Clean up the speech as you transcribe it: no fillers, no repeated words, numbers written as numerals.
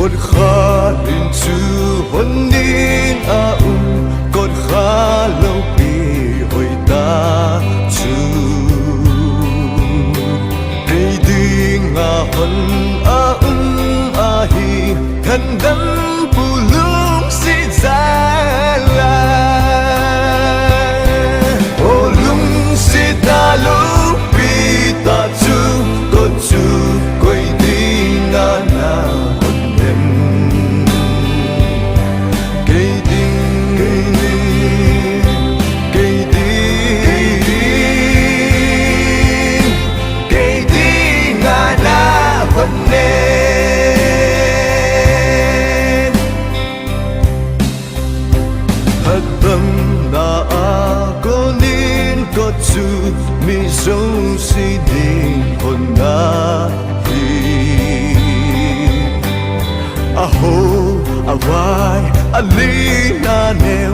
cột khá lên chữ hôn nín cột khá lâu bị hồi ta chữ cây đi ngà hôn hi thân đắm bù lung si ra la ô lung si ta lúc bị ta chữ cột chữ quay đi ngà na mi sâu si đi hồn na hi a ho a vai a li na ne